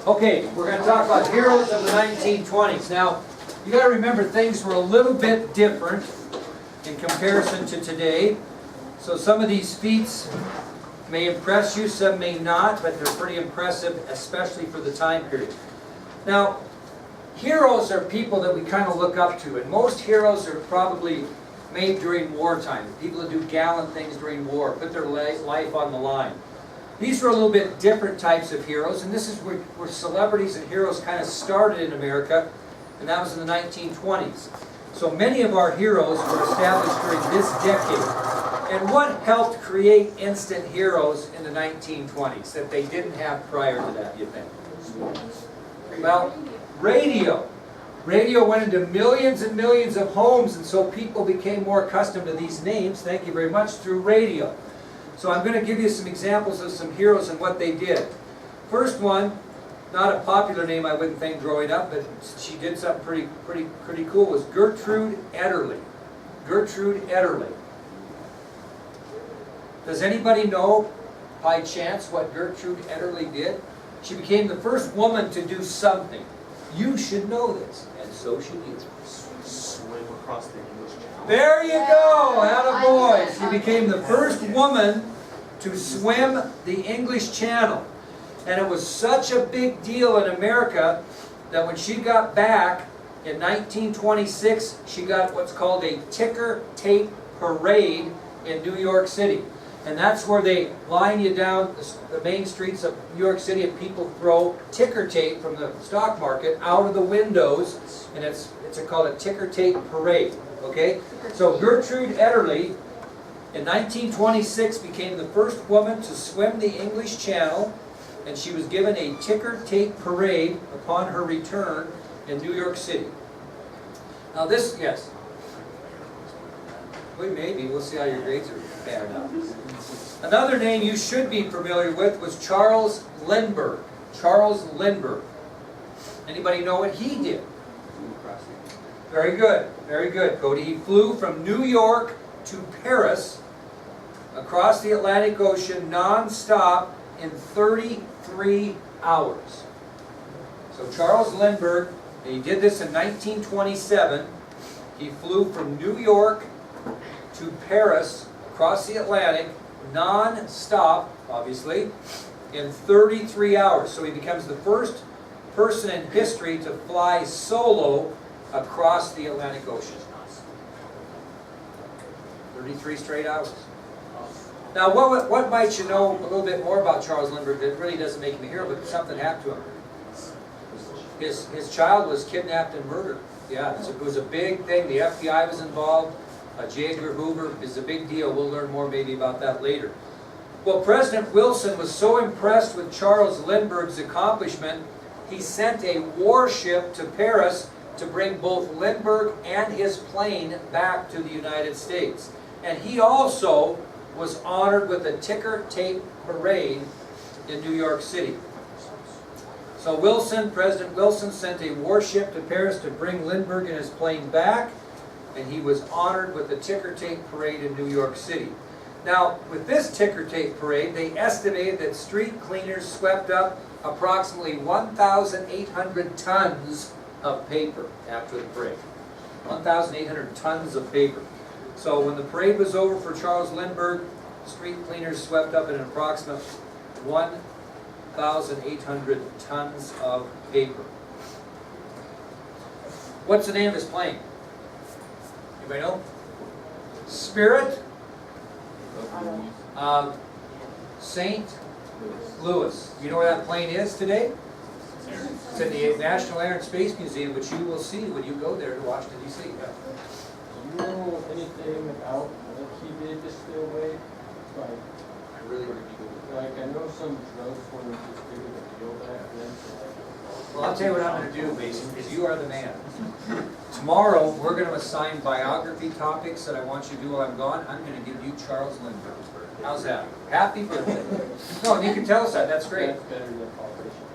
Okay, we're going to talk about heroes of the 1920s. Now, you got to remember things were a little bit different in comparison to today. So some of these feats may impress you, some may not, but they're pretty impressive, especially for the time period. Now, heroes are people that we kind of look up to, and most heroes are probably made during wartime. People that do gallant things during war, put their life on the line. These were a little bit different types of heroes, and this is where celebrities and heroes kind of started in America, and that was in the 1920s. So many of our heroes were established during this decade. And what helped create instant heroes in the 1920s that they didn't have prior to that, you think? Well, radio. Radio went into millions and millions of homes, and so people became more accustomed to these names, thank you very much, through radio. So I'm going to give you some examples of some heroes and what they did. First one, not a popular name I wouldn't think growing up, but she did something pretty cool, was Gertrude Ederle. Gertrude Ederle. Does anybody know, by chance, what Gertrude Ederle did? She became the first woman to do something. You should know this, and so should you. Swim across the English Channel. There you go, attaboy. She became the first woman to swim the English Channel. And it was such a big deal in America that when she got back in 1926, she got what's called a ticker tape parade in New York City. And that's where they line you down the main streets of New York City, and people throw ticker tape from the stock market out of the windows, and it's called a ticker tape parade. Okay? So Gertrude Ederle in 1926 became the first woman to swim the English Channel, and she was given a ticker tape parade upon her return in New York City. Now this, yes? Well, maybe. We'll see how your grades are panning out. Another name you should be familiar with was Charles Lindbergh. Charles Lindbergh. Anybody know what he did? Very good. Very good, Cody. He flew from New York to Paris across the Atlantic Ocean non-stop in 33 hours. So Charles Lindbergh, and he did this in 1927. He flew from New York to Paris across the Atlantic non-stop, obviously, in 33 hours. So he becomes the first person in history to fly solo across the Atlantic Ocean. 33 straight hours. Now, what might you know a little bit more about Charles Lindbergh that really doesn't make him a hero, but something happened to him? His child was kidnapped and murdered. Yeah, it was a big thing. The FBI was involved. J. Edgar Hoover is a big deal. We'll learn more maybe about that later. Well, President Wilson was so impressed with Charles Lindbergh's accomplishment, he sent a warship to Paris to bring both Lindbergh and his plane back to the United States. And he also was honored with a ticker tape parade in New York City. So President Wilson sent a warship to Paris to bring Lindbergh and his plane back, and he was honored with a ticker tape parade in New York City. Now, with this ticker tape parade, they estimated that street cleaners swept up approximately 1,800 tons of paper after the parade. 1,800 tons of paper. So when the parade was over for Charles Lindbergh, street cleaners swept up an approximate 1,800 tons of paper. What's the name of his plane? Anybody know? Spirit of St. Louis. You know where that plane is today? It's in the National Air and Space Museum, which you will see when you go there to Washington, D.C. Do you know anything about what he did to stay away? Like, I really want to go. I know some drugs weren't as big of a deal back then. Well, I'll tell you what I'm going to do, Mason, because you are the man. Tomorrow, we're going to assign biography topics that I want you to do while I'm gone. I'm going to give you Charles Lindbergh. How's that? Happy birthday. No, and you can tell us that. That's great. That's better than politician.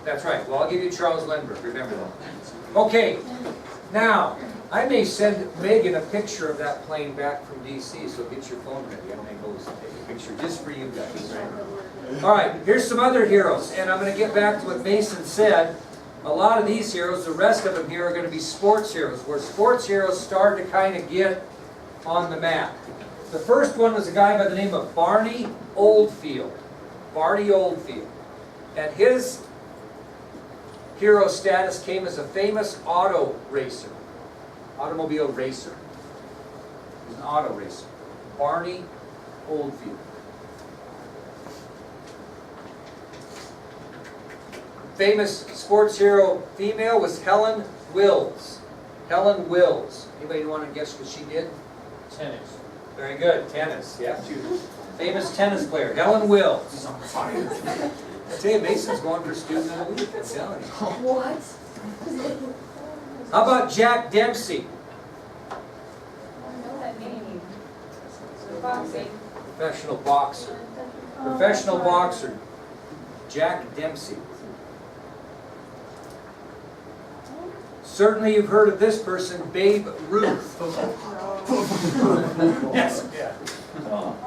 That's right. Well, I'll give you Charles Lindbergh. Remember that. Okay. Now, I may send Megan a picture of that plane back from D.C., so get your phone ready. I may go take a picture just for you guys. All right, here's some other heroes, and I'm going to get back to what Mason said. A lot of these heroes, the rest of them here, are going to be sports heroes, where sports heroes started to kind of get on the map. The first one was a guy by the name of Barney Oldfield. Barney Oldfield. And his hero status came as a famous automobile racer. He's an auto racer. Barney Oldfield. Famous sports hero female was Helen Wills. Helen Wills. Anybody want to guess what she did? Tennis. Very good. Tennis. Yeah, she was a famous tennis player. Helen Wills. He's on fire. I tell you, Mason's going for student of the week. I'm telling you. What? How about Jack Dempsey? I know that name. Boxing. Professional boxer. Professional boxer. Jack Dempsey. Certainly you've heard of this person, Babe Ruth. Yes. Yeah.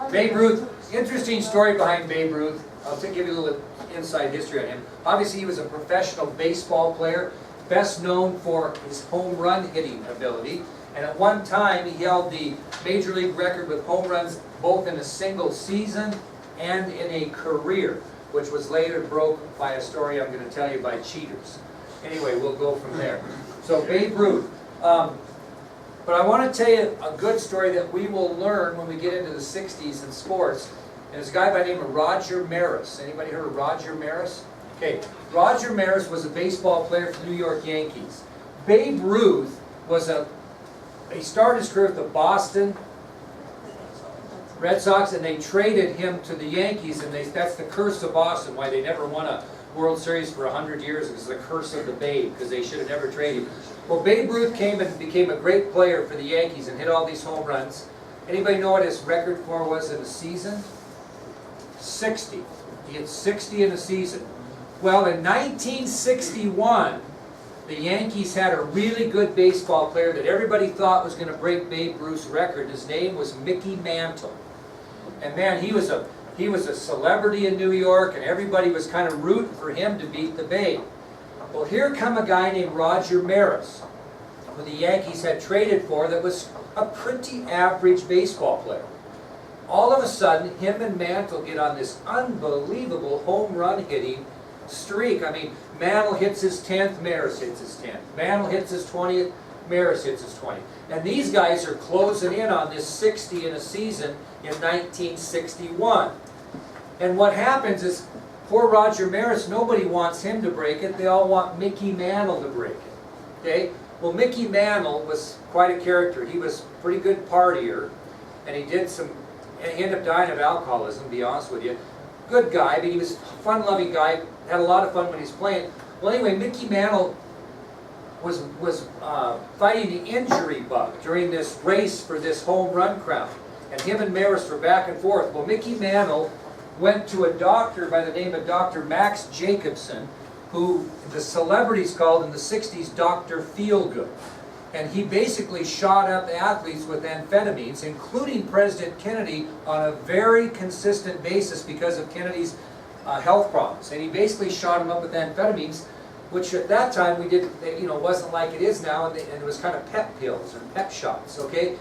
Babe Ruth, interesting story behind Babe Ruth. I'll give you a little inside history on him. Obviously he was a professional baseball player, best known for his home run hitting ability. And at one time he held the major league record with home runs both in a single season and in a career, which was later broke by a story I'm going to tell you by cheaters. Anyway, we'll go from there. So Babe Ruth. But I want to tell you a good story that we will learn when we get into the 60s in sports. And it's a guy by the name of Roger Maris. Anybody heard of Roger Maris? Okay, Roger Maris was a baseball player for the New York Yankees. Babe Ruth was he started his career with the Boston Red Sox, and they traded him to the Yankees, and that's the curse of Boston, why they never won a World Series for 100 years. It was the curse of the Babe, because they should have never traded him. Well, Babe Ruth came and became a great player for the Yankees and hit all these home runs. Anybody know what his record for was in a season? 60. He hit 60 in a season. Well, in 1961, the Yankees had a really good baseball player that everybody thought was going to break Babe Ruth's record. His name was Mickey Mantle. And man, he was a celebrity in New York, and everybody was kind of rooting for him to beat the Babe. Well, here come a guy named Roger Maris, who the Yankees had traded for, that was a pretty average baseball player. All of a sudden, him and Mantle get on this unbelievable home run hitting streak. I mean, Mantle hits his 10th, Maris hits his 10th. Mantle hits his 20th, Maris hits his 20th. And these guys are closing in on this 60 in a season in 1961. And what happens is, poor Roger Maris, nobody wants him to break it. They all want Mickey Mantle to break it. Okay? Well, Mickey Mantle was quite a character. He was a pretty good partier, and he ended up dying of alcoholism, to be honest with you. Good guy, but he was a fun-loving guy, had a lot of fun when he was playing. Well, anyway, Mickey Mantle was fighting the injury bug during this race for this home run crown. And him and Maris were back and forth. Well, Mickey Mantle went to a doctor by the name of Dr. Max Jacobson, who the celebrities called in the 60s Dr. Feelgood. And he basically shot up athletes with amphetamines, including President Kennedy, on a very consistent basis because of Kennedy's health problems. And he basically shot him up with amphetamines, which at that time wasn't like it is now, and it was kind of pep pills or pep shots. Okay.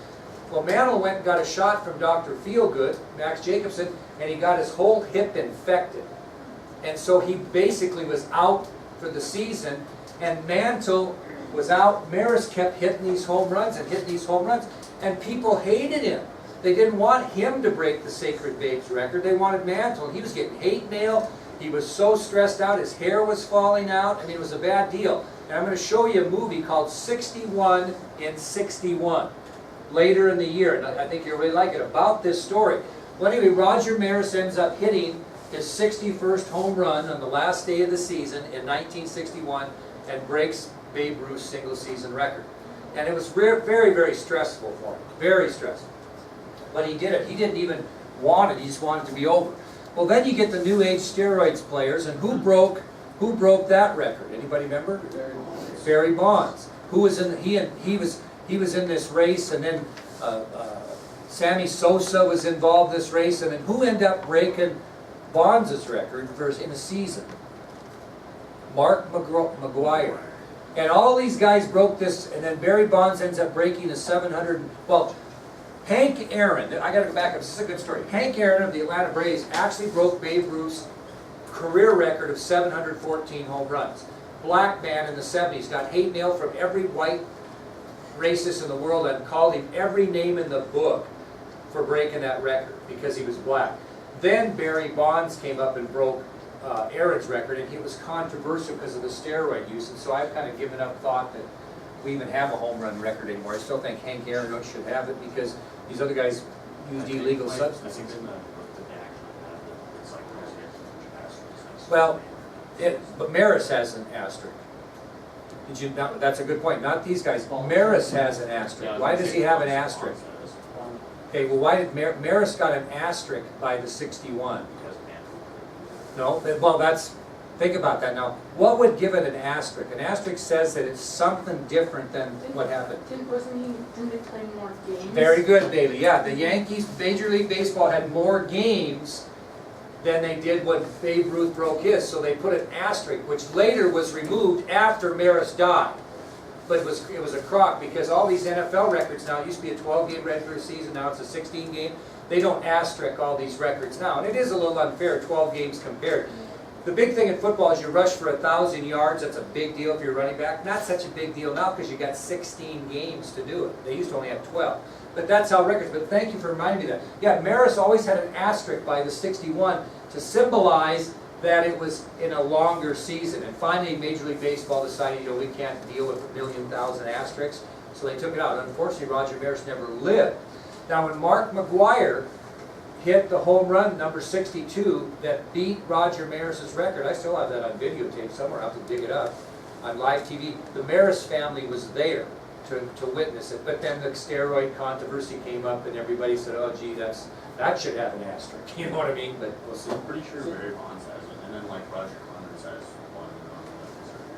Well, Mantle went and got a shot from Dr. Feelgood, Max Jacobson, and he got his whole hip infected. And so he basically was out for the season, and Mantle was out. Maris kept hitting these home runs and hitting these home runs, and people hated him. They didn't want him to break the Sacred Babes record. They wanted Mantle. He was getting hate mail. He was so stressed out. His hair was falling out. I mean, it was a bad deal. And I'm going to show you a movie called 61 in 61 later in the year, and I think you'll really like it, about this story. Well, anyway, Roger Maris ends up hitting his 61st home run on the last day of the season in 1961 and breaks Babe Ruth's single-season record. And it was very, very stressful for him. Very stressful. But he did it. He didn't even want it. He just wanted it to be over. Well, then you get the New Age steroids players, and who broke that record? Anybody remember? Barry Bonds. Who was in? He was in this race, and then Sammy Sosa was involved in this race, and then who ended up breaking Bonds' record in a season. Mark McGuire. And all these guys broke this, and then Barry Bonds ends up breaking the 700, well, Hank Aaron, I gotta go back up, this is a good story. Hank Aaron of the Atlanta Braves actually broke Babe Ruth's career record of 714 home runs. Black man in the 70s got hate mail from every white racist in the world and called him every name in the book for breaking that record because he was black. Then Barry Bonds came up and broke Aaron's record, and he was controversial because of the steroid use, and so I've kind of given up thought that we even have a home run record anymore. I still think Hank Aaron should have it because these other guys used illegal substances. Well, but Maris has an asterisk. Did you? That's a good point. Not these guys. Maris has an asterisk. Why does he have an asterisk? Okay, well, why did Maris got an asterisk by the 61? No, well, think about that now. What would give it an asterisk? An asterisk says that it's something different than what happened. Didn't they play more games? Very good, baby. Yeah, the Yankees, Major League Baseball had more games than they did when Babe Ruth broke his, so they put an asterisk, which later was removed after Maris died. But it was a crock because all these NFL records now, it used to be a 12-game regular season, now it's a 16-game. They don't asterisk all these records now, and it is a little unfair, 12 games compared. The big thing in football is you rush for 1,000 yards. That's a big deal if you're running back. Not such a big deal now because you got 16 games to do it. They used to only have 12. But that's how records, but thank you for reminding me of that. Yeah, Maris always had an asterisk by the 61 to symbolize that it was in a longer season. And finally, Major League Baseball decided, you know, we can't deal with 1,000,000 asterisks, so they took it out. Unfortunately, Roger Maris never lived. Now, when Mark McGuire hit the home run, number 62, that beat Roger Maris's record, I still have that on videotape somewhere, I'll have to dig it up, on live TV. The Maris family was there to witness it, but then the steroid controversy came up and everybody said, oh gee, that should have an asterisk, you know what I mean? But we'll see. I'm pretty sure Barry Bonds has it, and then like Roger Clemens has one.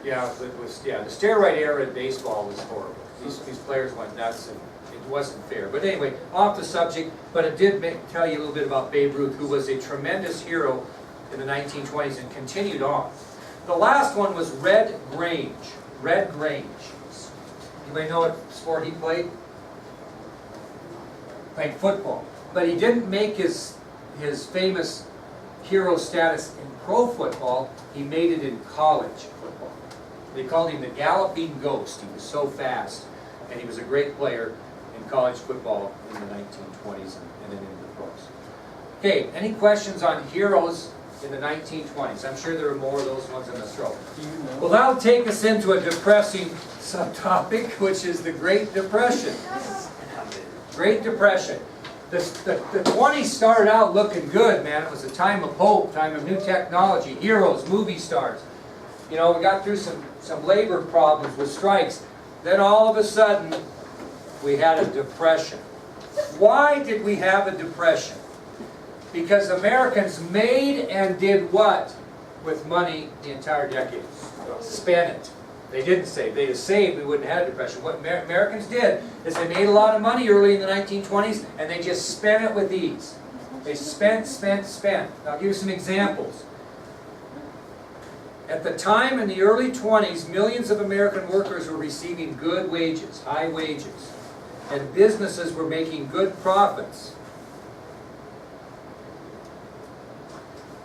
Yeah, the steroid era in baseball was horrible. These players went nuts, and it wasn't fair. But anyway, off the subject, but it did tell you a little bit about Babe Ruth, who was a tremendous hero in the 1920s and continued on. The last one was Red Grange. Red Grange. Anybody know what sport he played? Played football. But he didn't make his famous hero status in pro football. He made it in college football. They called him the Galloping Ghost. He was so fast, and he was a great player in college football in the 1920s and then into the pros. Okay, any questions on heroes in the 1920s? I'm sure there are more of those ones in the throw. Well, that'll take us into a depressing subtopic, which is the Great Depression. Great Depression. The 20s started out looking good, man. It was a time of hope, time of new technology, heroes, movie stars. You know, we got through some labor problems with strikes. Then all of a sudden, we had a depression. Why did we have a depression? Because Americans made and did what with money the entire decade? Spent it. They didn't save. They had saved, we wouldn't have had a depression. What Americans did is they made a lot of money early in the 1920s, and they just spent it with ease. They spent. Now, I'll give you some examples. At the time in the early 20s, millions of American workers were receiving good wages, high wages, and businesses were making good profits.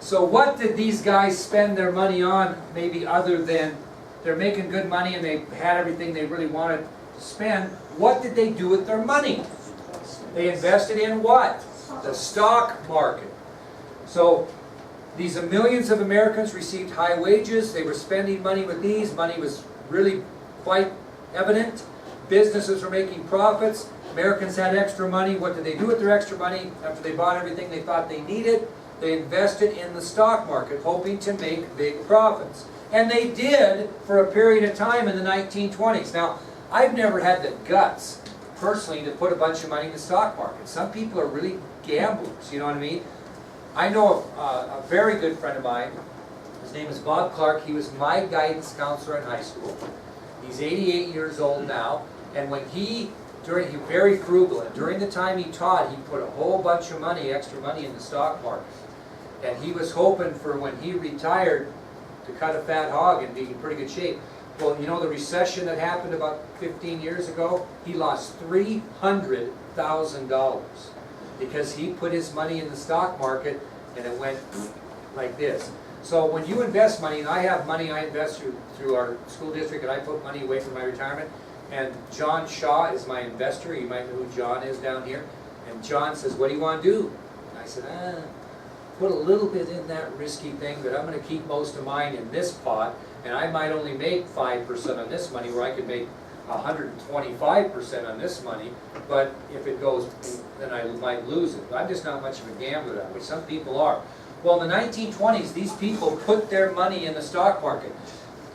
So what did these guys spend their money on, maybe other than they're making good money and they had everything they really wanted to spend? What did they do with their money? They invested in what? The stock market. So these millions of Americans received high wages. They were spending money with these. Money was really quite evident. Businesses were making profits. Americans had extra money. What did they do with their extra money? After they bought everything they thought they needed, they invested in the stock market, hoping to make big profits. And they did for a period of time in the 1920s. Now, I've never had the guts, personally, to put a bunch of money in the stock market. Some people are really gamblers, you know what I mean? I know a very good friend of mine. His name is Bob Clark. He was my guidance counselor in high school. He's 88 years old now. And when he was very frugal, and during the time he taught, he put a whole bunch of money, extra money, in the stock market. And he was hoping for when he retired to cut a fat hog and be in pretty good shape. Well, you know the recession that happened about 15 years ago? He lost $300,000 because he put his money in the stock market and it went like this. So when you invest money, and I have money I invest through our school district, and I put money away for my retirement, and John Shaw is my investor. You might know who John is down here. And John says, what do you want to do? And I said, put a little bit in that risky thing, but I'm going to keep most of mine in this pot, and I might only make 5% on this money, where I could make 125% on this money, but if it goes, then I might lose it. I'm just not much of a gambler that way. Some people are. Well, in the 1920s, these people put their money in the stock market,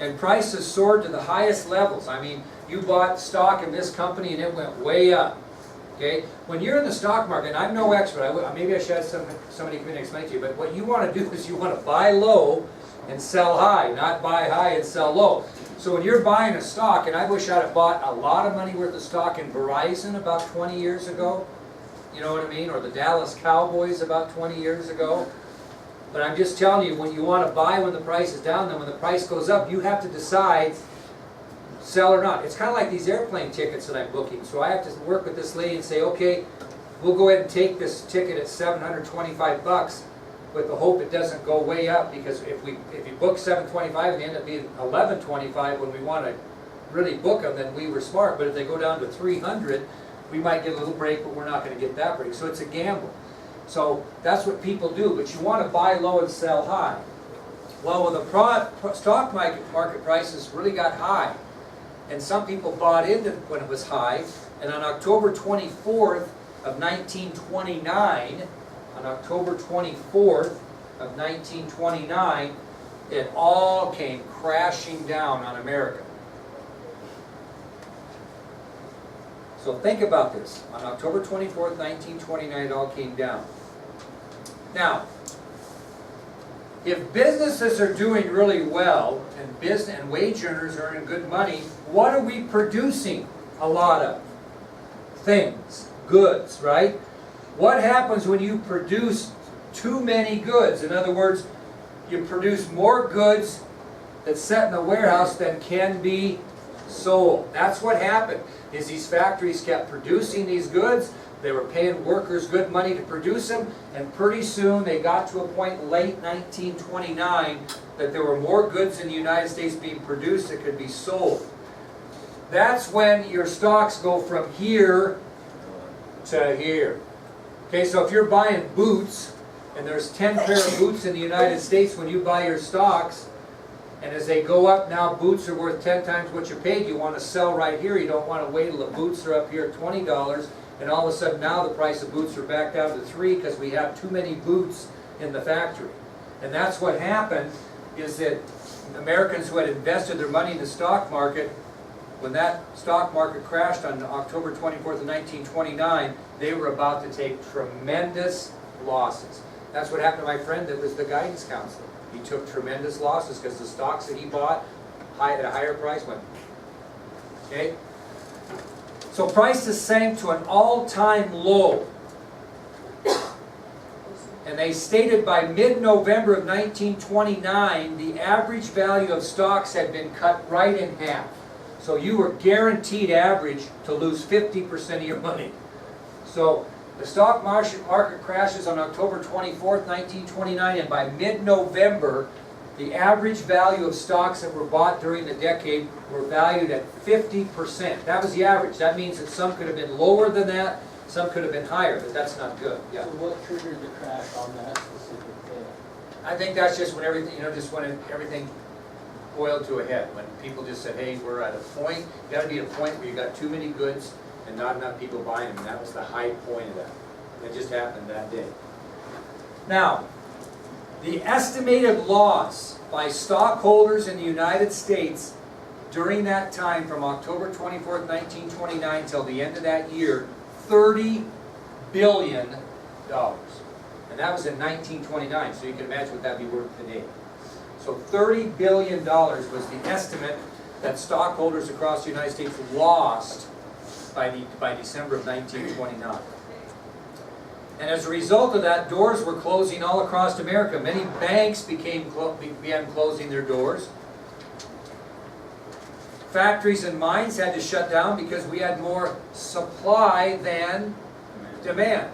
and prices soared to the highest levels. I mean, you bought stock in this company and it went way up. Okay? When you're in the stock market, and I'm no expert, maybe I should have somebody come in and explain to you, but what you want to do is you want to buy low and sell high, not buy high and sell low. So when you're buying a stock, and I wish I'd have bought a lot of money worth of stock in Verizon about 20 years ago, you know what I mean, or the Dallas Cowboys about 20 years ago. But I'm just telling you, when you want to buy when the price is down, then when the price goes up, you have to decide sell or not. It's kind of like these airplane tickets that I'm booking. So I have to work with this lady and say, okay, we'll go ahead and take this ticket at $725 with the hope it doesn't go way up, because if you book $725 and they end up being $1125 when we want to really book them, then we were smart. But if they go down to $300, we might get a little break, but we're not going to get that break. So it's a gamble. So that's what people do, but you want to buy low and sell high. Well, when the stock market prices really got high, and some people bought into when it was high, and on October 24th of 1929, on October 24th of 1929, it all came crashing down on America. So think about this. On October 24th, 1929, it all came down. Now, if businesses are doing really well and wage earners are earning good money, what are we producing a lot of? Things, goods, right? What happens when you produce too many goods? In other words, you produce more goods that's set in the warehouse than can be sold. That's what happened, is these factories kept producing these goods. They were paying workers good money to produce them, and pretty soon they got to a point late 1929 that there were more goods in the United States being produced that could be sold. That's when your stocks go from here to here. Okay, so if you're buying boots, and there's 10 pair of boots in the United States when you buy your stocks, and as they go up, now boots are worth 10 times what you paid, you want to sell right here. You don't want to wait till the boots are up here at $20, and all of a sudden now the price of boots are back down to $3 because we have too many boots in the factory. And that's what happened, is that Americans who had invested their money in the stock market, when that stock market crashed on October 24th of 1929, they were about to take tremendous losses. That's what happened to my friend that was the guidance counselor. He took tremendous losses because the stocks that he bought at a higher price went. Okay? So prices sank to an all-time low. And they stated by mid-November of 1929, the average value of stocks had been cut right in half. So you were guaranteed average to lose 50% of your money. So the stock market crashes on October 24th, 1929, and by mid-November, the average value of stocks that were bought during the decade were valued at 50%. That was the average. That means that some could have been lower than that, some could have been higher, but that's not good. Yeah. So what triggered the crash on that specific day? I think that's just when everything, just when everything boiled to a head. When people just said, hey, we're at a point, you got to be at a point where you got too many goods and not enough people buying them. And that was the high point of that. It just happened that day. Now, the estimated loss by stockholders in the United States during that time from October 24th, 1929 till the end of that year, $30 billion. And that was in 1929, so you can imagine what that would be worth today. So $30 billion was the estimate that stockholders across the United States lost by December of 1929. And as a result of that, doors were closing all across America. Many banks began closing their doors. Factories and mines had to shut down because we had more supply than demand.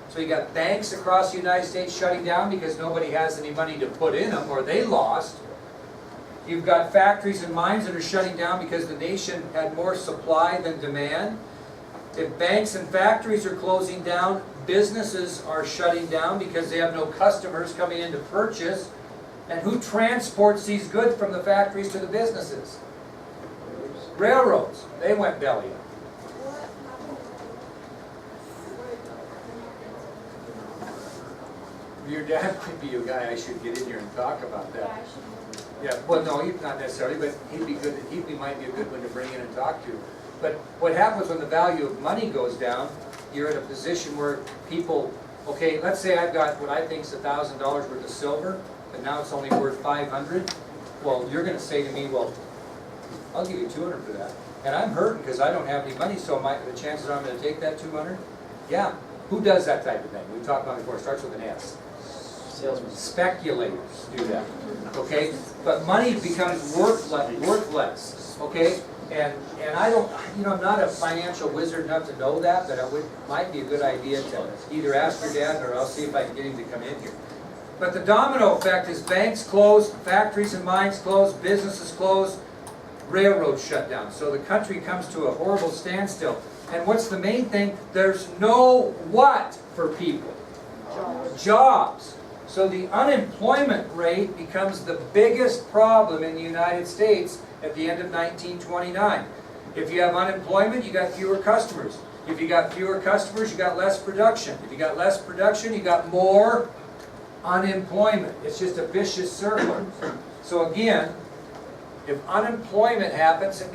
So you got banks across the United States shutting down because nobody has any money to put in them, or they lost. You've got factories and mines that are shutting down because the nation had more supply than demand. If banks and factories are closing down, businesses are shutting down because they have no customers coming in to purchase. And who transports these goods from the factories to the businesses? Railroads. They went belly up. Your dad could be a guy I should get in here and talk about that. Yeah, well, no, not necessarily, but he'd be good. He might be a good one to bring in and talk to. But what happens when the value of money goes down? You're in a position where people, okay, let's say I've got what I think is $1,000 worth of silver, but now it's only worth $500. Well, you're going to say to me, well, I'll give you $200 for that, and I'm hurting because I don't have any money. So the chances are I'm going to take that $200. Yeah, who does that type of thing? We talked about it before. It starts with an S. Salesman. Speculators do that, okay? But money becomes worthless, okay? And I don't, I'm not a financial wizard enough to know that, but might be a good idea to either ask your dad or I'll see if I can get him to come in here. But the domino effect is banks close, factories and mines close, businesses close, railroads shut down. So the country comes to a horrible standstill. And what's the main thing? There's no what for people? Jobs. So the unemployment rate becomes the biggest problem in the United States at the end of 1929. If you have unemployment, you got fewer customers. If you got fewer customers, you got less production. If you got less production, you got more unemployment. It's just a vicious circle. So again, if unemployment happens, it means